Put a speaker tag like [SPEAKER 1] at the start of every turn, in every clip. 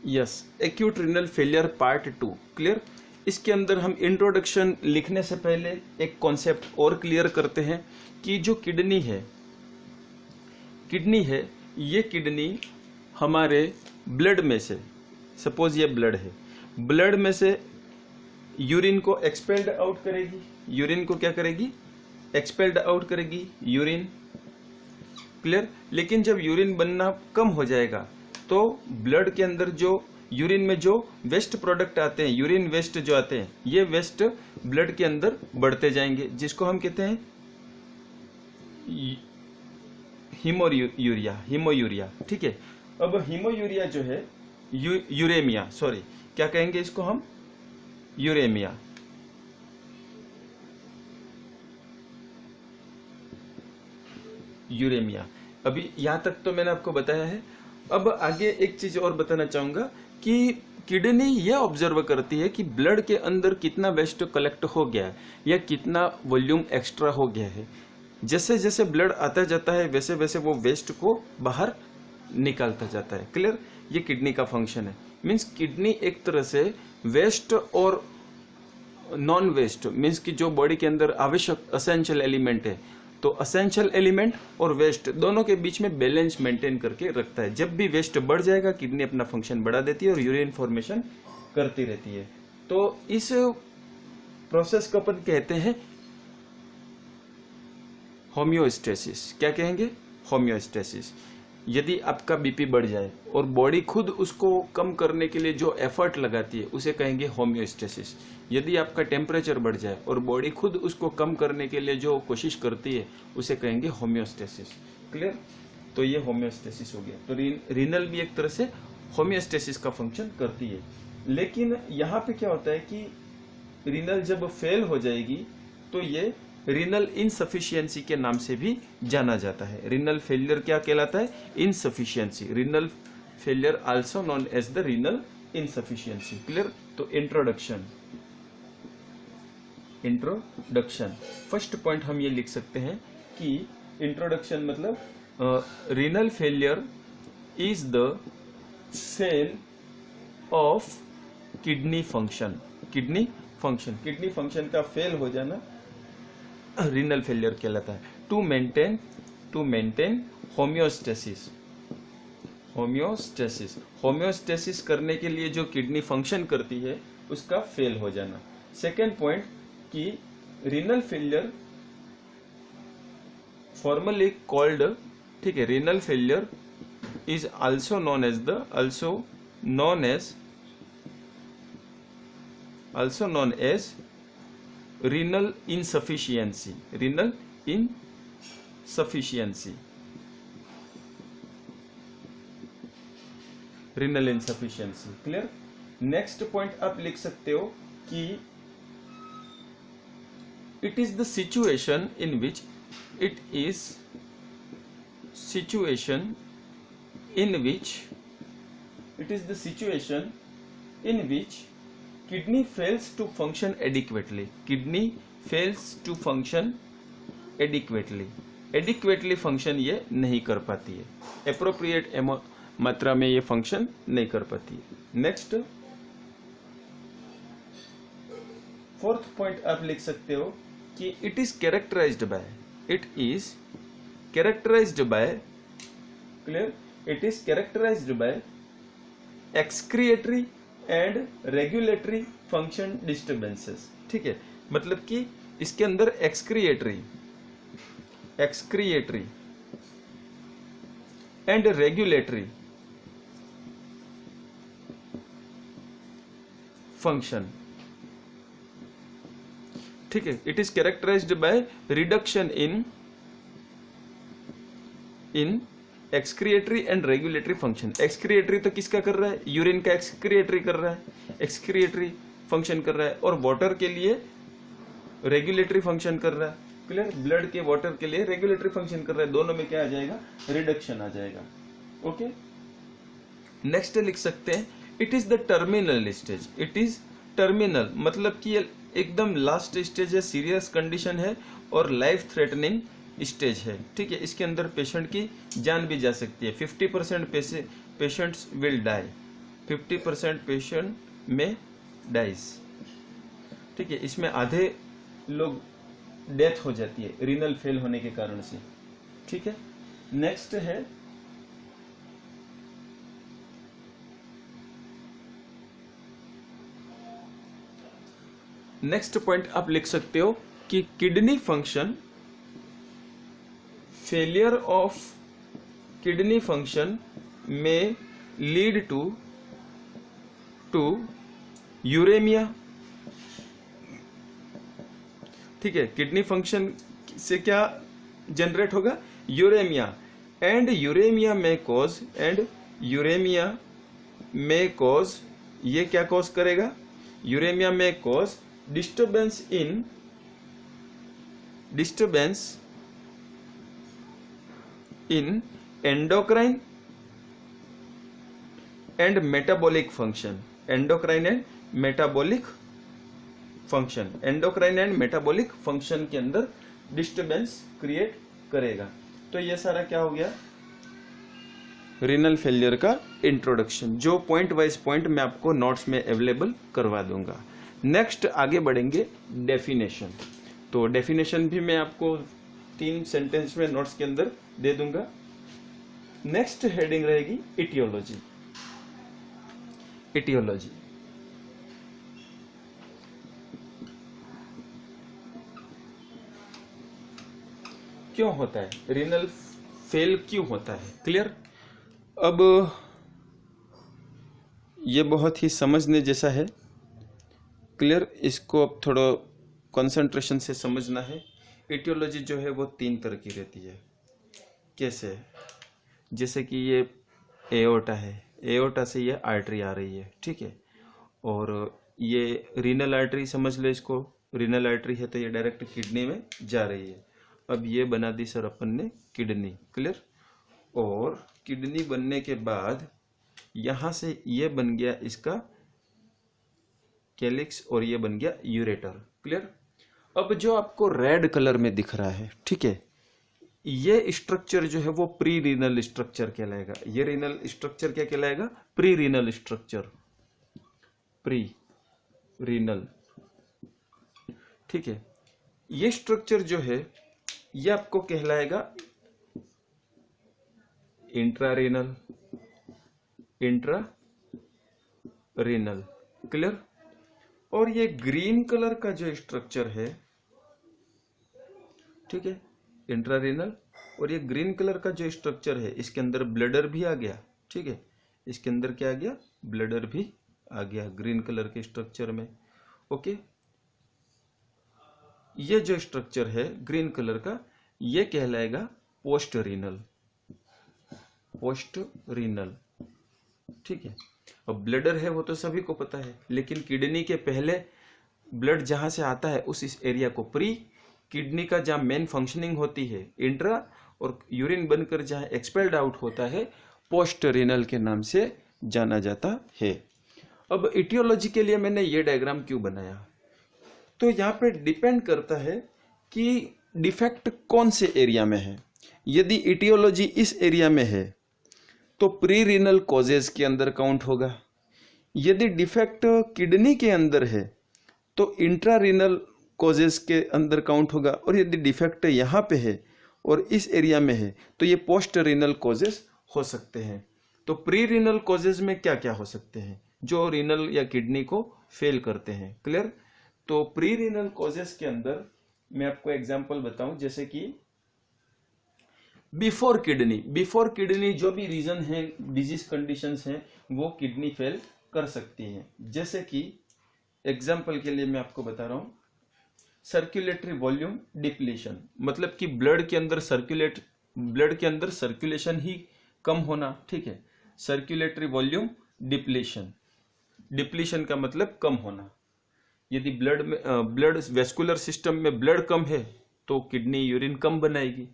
[SPEAKER 1] Yes, acute renal failure part 2 clear. इसके अंदर हम इंट्रोडक्शन लिखने से पहले एक कॉन्सेप्ट और क्लियर करते हैं कि जो किडनी है ये किडनी हमारे ब्लड में से, सपोज ये ब्लड है, ब्लड में से यूरिन को एक्सपेल्ड आउट करेगी। यूरिन को क्या करेगी? एक्सपेल्ड आउट करेगी यूरिन, क्लियर। लेकिन जब यूरिन बनना कम हो जाएगा तो ब्लड के अंदर जो यूरिन में जो वेस्ट प्रोडक्ट आते हैं, यूरिन वेस्ट जो आते हैं, ये वेस्ट ब्लड के अंदर बढ़ते जाएंगे, जिसको हम कहते हैं हीमोयूरिया। ठीक है। अब हीमोयूरिया जो है यूरेमिया, सॉरी क्या कहेंगे इसको हम? यूरेमिया। अभी यहां तक तो मैंने आपको बताया है। अब आगे एक चीज और बताना चाहूंगा कि किडनी ये ऑब्जर्व करती है कि ब्लड के अंदर कितना वेस्ट कलेक्ट हो गया है या कितना वॉल्यूम एक्स्ट्रा हो गया है। जैसे जैसे ब्लड आता जाता है वैसे वैसे वो वेस्ट को बाहर निकालता जाता है, क्लियर। ये किडनी का फंक्शन है। मीन्स किडनी एक तरह से वेस्ट और नॉन वेस्ट, मीन्स कि जो बॉडी के अंदर आवश्यक असेंशियल एलिमेंट है, तो असेंशियल एलिमेंट और वेस्ट दोनों के बीच में बैलेंस मेंटेन करके रखता है। जब भी वेस्ट बढ़ जाएगा किडनी अपना फंक्शन बढ़ा देती है और यूरिन फॉर्मेशन करती रहती है। तो इस प्रोसेस को अपन कहते हैं होम्योस्टेसिस। क्या कहेंगे? होम्योस्टेसिस। यदि आपका बीपी बढ़ जाए और बॉडी खुद उसको कम करने के लिए जो एफर्ट लगाती है उसे कहेंगे होम्योस्टेसिस। यदि आपका टेम्परेचर बढ़ जाए और बॉडी खुद उसको कम करने के लिए जो कोशिश करती है उसे कहेंगे होम्योस्टेसिस, क्लियर। तो ये होम्योस्टेसिस हो गया। तो रीनल भी एक तरह से होम्योस्टेसिस का फंक्शन करती है। लेकिन यहाँ पे क्या होता है कि रीनल जब फेल हो जाएगी तो ये रीनल इनसफिशियंसी के नाम से भी जाना जाता है। रीनल फेलियर क्या कहलाता है? Insufficiency. Renal failure also known as the renal insufficiency, clear. तो इंट्रोडक्शन फर्स्ट पॉइंट हम ये लिख सकते हैं कि इंट्रोडक्शन मतलब renal failure is the fail of kidney function. Kidney function का फेल हो जाना रीनल फेलियर कहलाता है। टू मेंटेन होम्योस्टेसिस करने के लिए जो किडनी फंक्शन करती है उसका फेल हो जाना। सेकेंड पॉइंट कि रीनल फेलियर फॉर्मली कॉल्ड, ठीक है, renal failure is also known as renal insufficiency, clear. Next point आप लिख सकते हो कि it is the situation in which kidney fails to function adequately function ये नहीं कर पाती है, एप्रोप्रिएट मात्रा में ये फंक्शन नहीं कर पाती है। नेक्स्ट फोर्थ पॉइंट आप लिख सकते हो कि it is characterized by excretory and regulatory function disturbances. ठीक है, मतलब कि इसके अंदर एक्सक्रिएटरी एंड रेगुलेटरी फंक्शन, ठीक है। It is characterized by reduction in excretory and regulatory function. Excretory तो किसका कर रहा है? यूरिन का एक्सक्रिएटरी कर रहा है, एक्सक्रिएटरी फंक्शन कर रहा है, और वाटर के लिए रेगुलेटरी फंक्शन कर रहा है, क्लियर। ब्लड के वाटर के लिए रेगुलेटरी फंक्शन कर रहा है। दोनों में क्या आ जाएगा? रिडक्शन आ जाएगा। ओके, नेक्स्ट लिख सकते हैं it is the terminal stage. It is terminal मतलब कि एकदम लास्ट स्टेज है, सीरियस कंडीशन है और लाइफ थ्रेटनिंग स्टेज है। ठीक है, इसके अंदर पेशेंट की जान भी जा सकती है। 50% पेशेंट्स विल डाई। 50% पेशेंट में डाइज। ठीक है, इसमें आधे लोग डेथ हो जाती है रीनल फेल होने के कारण से। ठीक है, नेक्स्ट है नेक्स्ट पॉइंट आप लिख सकते हो कि kidney function, failure of kidney function में लीड टू यूरेमिया। ठीक है, किडनी फंक्शन से क्या जनरेट होगा? यूरेमिया। एंड यूरेमिया में कॉज ये क्या कॉज करेगा? यूरेमिया में cause disturbance in endocrine and metabolic function. Endocrine and metabolic function के अंदर डिस्टर्बेंस क्रिएट करेगा। तो ये सारा क्या हो गया? रीनल फेलियर का इंट्रोडक्शन, जो पॉइंट वाइज पॉइंट मैं आपको नोट्स में अवेलेबल करवा दूंगा। नेक्स्ट आगे बढ़ेंगे डेफिनेशन। तो डेफिनेशन भी मैं आपको 3 सेंटेंस में नोट्स के अंदर दे दूंगा। नेक्स्ट हेडिंग रहेगी इटियोलॉजी। क्यों होता है रीनल फेल, क्यों होता है? क्लियर? अब ये बहुत ही समझने जैसा है। क्लियर? इसको अब थोड़ा कंसंट्रेशन से समझना है। इटियोलॉजी जो है वो 3 तरह की रहती है। कैसे? जैसे कि ये एओर्टा है, एओर्टा से ये आर्टरी आ रही है। ठीक है, और ये रीनल आर्टरी समझ लो इसको। रीनल आर्टरी है तो ये डायरेक्ट किडनी में जा रही है। अब ये बना दी सर अपन ने किडनी। क्लियर? और किडनी बनने के बाद यहां से ये बन गया इसका कैलिक्स और ये बन गया यूरेटर। क्लियर? अब जो आपको रेड कलर में दिख रहा है, ठीक है, ये स्ट्रक्चर जो है वो प्री रीनल स्ट्रक्चर कहलाएगा। ये रीनल स्ट्रक्चर क्या कहलाएगा? Pre renal structure. Pre renal. ठीक है, ये स्ट्रक्चर जो है ये आपको कहलाएगा इंट्रारीनल। क्लियर? और ये ग्रीन कलर का जो स्ट्रक्चर है, ठीक है, इंट्रारीनल, और ये ग्रीन कलर का जो स्ट्रक्चर है इसके अंदर ब्लडर भी आ गया। ठीक है, इसके अंदर क्या आ गया? ब्लडर भी आ गया ग्रीन कलर के स्ट्रक्चर में। ओके, ये जो स्ट्रक्चर है ग्रीन कलर का ये कहलाएगा पोस्ट रीनल। ठीक है, अब ब्लडर है वो तो सभी को पता है, लेकिन किडनी के पहले ब्लड जहां से आता है उस एरिया को प्री, किडनी का जहां मेन फंक्शनिंग होती है इंट्रा, और यूरिन बनकर जहां एक्सपेल्ड आउट होता है पोस्ट रीनल के नाम से जाना जाता है। अब इटियोलॉजी के लिए मैंने ये डायग्राम क्यों बनाया? तो यहाँ पे डिपेंड करता है कि डिफेक्ट कौन से एरिया में है। यदि इटियोलॉजी इस एरिया में है तो प्री रीनल कॉजेज के अंदर काउंट होगा। यदि डिफेक्ट किडनी के अंदर है तो इंट्रा रीनल कॉजेज के अंदर काउंट होगा, और यदि डिफेक्ट यहाँ पे है और इस एरिया में है तो ये पोस्ट रीनल कॉजेज हो सकते हैं। तो प्री रीनल कॉजेज में क्या क्या हो सकते हैं जो रीनल या किडनी को फेल करते हैं? क्लियर? तो प्री रीनल कॉजेज के अंदर मैं आपको एग्जांपल बताऊं, जैसे कि बिफोर किडनी जो भी रीजन है, डिजीज कंडीशंस हैं, वो किडनी फेल कर सकती हैं। जैसे कि एग्जांपल के लिए मैं आपको बता रहा हूं, सर्कुलेटरी वॉल्यूम डिप्लीशन, मतलब कि ब्लड के अंदर सर्कुलेशन ही कम होना। ठीक है, सर्कुलेटरी वॉल्यूम डिप्लीशन का मतलब कम होना। यदि ब्लड वेस्कुलर सिस्टम में ब्लड कम है तो किडनी यूरिन कम बनाएगी।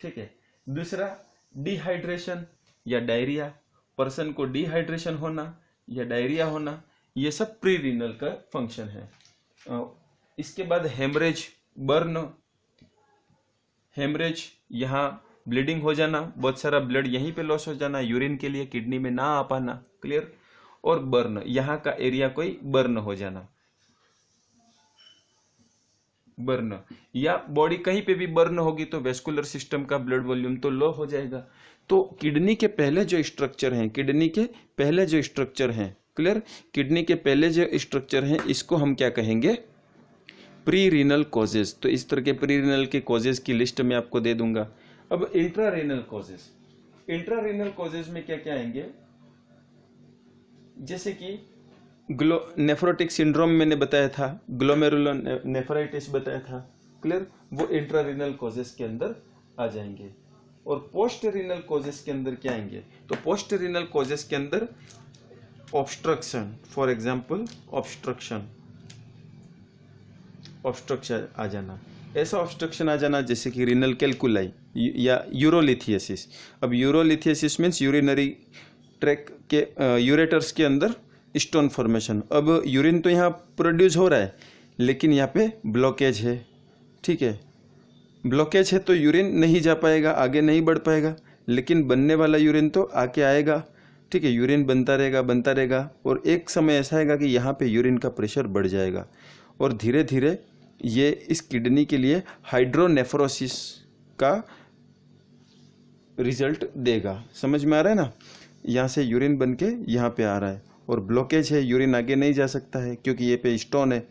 [SPEAKER 1] ठीक है, दूसरा डिहाइड्रेशन या डायरिया, पर्सन को डिहाइड्रेशन होना या डायरिया होना, ये सब प्री रीनल का फंक्शन है। इसके बाद हेमरेज, बर्न, यहाँ ब्लीडिंग हो जाना, बहुत सारा ब्लड यहीं पे लॉस हो जाना, यूरिन के लिए किडनी में ना आ पाना। क्लियर? और बर्न, यहाँ का एरिया कोई बर्न हो जाना, बर्न, या बॉडी कहीं पे भी बर्न होगी तो वेस्कुलर सिस्टम का ब्लड वॉल्यूम तो लो हो जाएगा। तो किडनी के पहले जो स्ट्रक्चर हैं, किडनी के पहले जो स्ट्रक्चर हैं, क्लियर, किडनी के पहले जो स्ट्रक्चर हैं इसको हम क्या कहेंगे, प्री रीनल कॉजेज। तो इस तरह के प्री रीनल के कॉजेज की लिस्ट मैं आपको दे दूंगा। अब intra renal causes, intra renal causes में क्या क्या आएंगे, जैसे कि नेफ्रोटिक सिंड्रोम मैंने बताया था, ग्लोमेरुलर नेफ्राइटिस बताया था, क्लियर, वो इंट्रा रीनल कॉजेज के अंदर आ जाएंगे। और पोस्ट रीनल कॉजेज के अंदर क्या आएंगे, तो पोस्ट रीनल कॉजेज के अंदर obstruction, for example obstruction, obstruction आ जाना, ऐसा ऑब्स्ट्रक्शन आ जाना जैसे कि रीनल कैल्कुलाई या यूरोलिथियसिस। अब यूरोलिथियसिस मीन्स यूरिनरी ट्रैक के यूरेटर्स के अंदर स्टोन फॉर्मेशन। अब यूरिन तो यहाँ प्रोड्यूस हो रहा है लेकिन यहाँ पे ब्लॉकेज है, ठीक है, ब्लॉकेज है तो यूरिन नहीं जा पाएगा, आगे नहीं बढ़ पाएगा, लेकिन बनने वाला यूरिन तो आके आएगा, ठीक है, यूरिन बनता रहेगा और एक समय ऐसा आएगा कि यहाँ पे यूरिन का प्रेशर बढ़ जाएगा और धीरे धीरे ये इस किडनी के लिए हाइड्रोनेफ्रोसिस का रिजल्ट देगा। समझ में आ रहा है ना, यहाँ से यूरिन बन के यहाँ पे आ रहा है और ब्लॉकेज है, यूरिन आगे नहीं जा सकता है क्योंकि ये पे स्टोन है,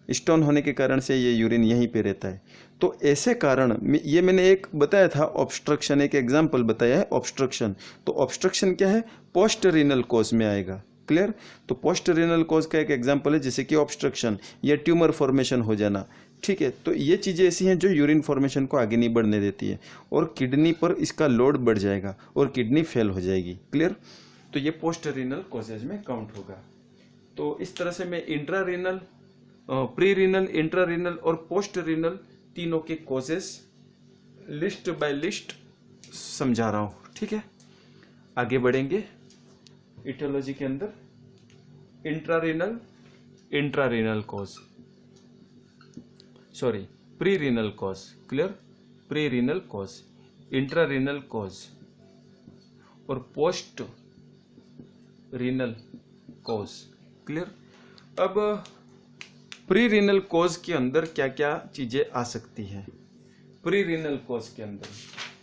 [SPEAKER 1] स्टोन होने के कारण से ये यूरिन यहीं पे रहता है। तो ऐसे कारण ये मैंने एक बताया था ऑब्स्ट्रक्शन, एक एग्जांपल बताया है ऑब्स्ट्रक्शन। तो ऑब्स्ट्रक्शन क्या है, पोस्ट रीनल कॉज में आएगा, क्लियर। तो पोस्ट रीनल कॉज का एक एग्जांपल है जैसे कि ऑब्स्ट्रक्शन या ट्यूमर फॉर्मेशन हो जाना, ठीक है। तो ये चीज़ें ऐसी हैं जो यूरिन फॉर्मेशन को आगे नहीं बढ़ने देती है और किडनी पर इसका लोड बढ़ जाएगा और किडनी फेल हो जाएगी, क्लियर। तो ये पोस्ट रीनल कॉजेज में काउंट होगा। तो इस तरह से मैं intra renal, pre renal, intra renal और पोस्ट रीनल तीनों के कॉजेज लिस्ट बाय लिस्ट समझा रहा हूं, ठीक है। आगे बढ़ेंगे इटियोलॉजी के अंदर। Intra renal cause, sorry, pre renal cause, clear, pre renal cause, intra renal cause और पोस्ट रीनल कॉज, क्लियर। अब प्री रीनल कॉज के अंदर क्या क्या चीजें आ सकती हैं प्री रीनल कॉज के अंदर,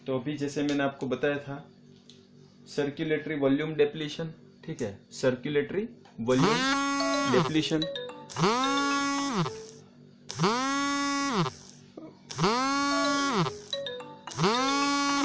[SPEAKER 1] तो अभी जैसे मैंने आपको बताया था सर्कुलेटरी वॉल्यूम डेप्लीशन, ठीक है, सर्कुलेटरी वॉल्यूम डेप्लीशन,